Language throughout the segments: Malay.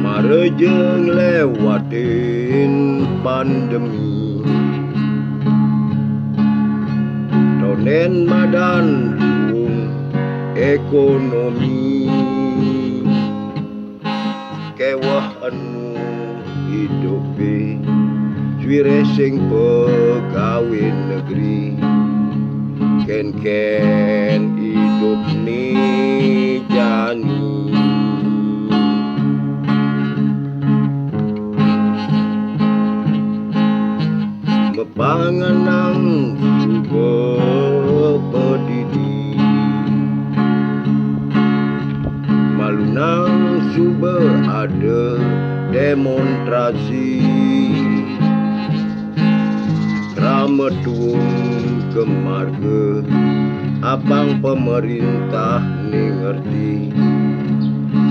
Marejeng lewatin pandemi, tonen madan luung ekonomi, kewah anu hidupe suwire sing pegawe negeri, ken-ken hidup ni jani. Mepanganang suga pedidi, malunang suba ada demonstrasi, rametung kemarga abang pemerintah ni ngerti,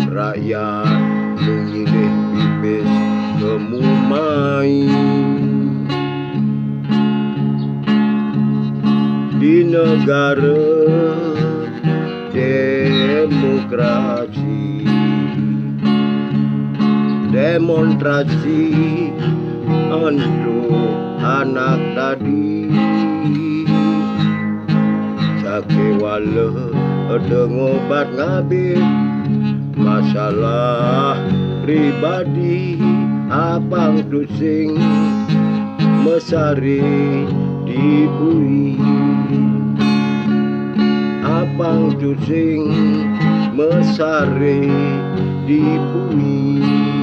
rakyat mengilih pipis kemumai. Di negara demokrasi, demonstrasi untuk anak tadi, sakewala dengobat ngabit masalah pribadi, abang tusing mesari dibui, abang tusing mesari dibui.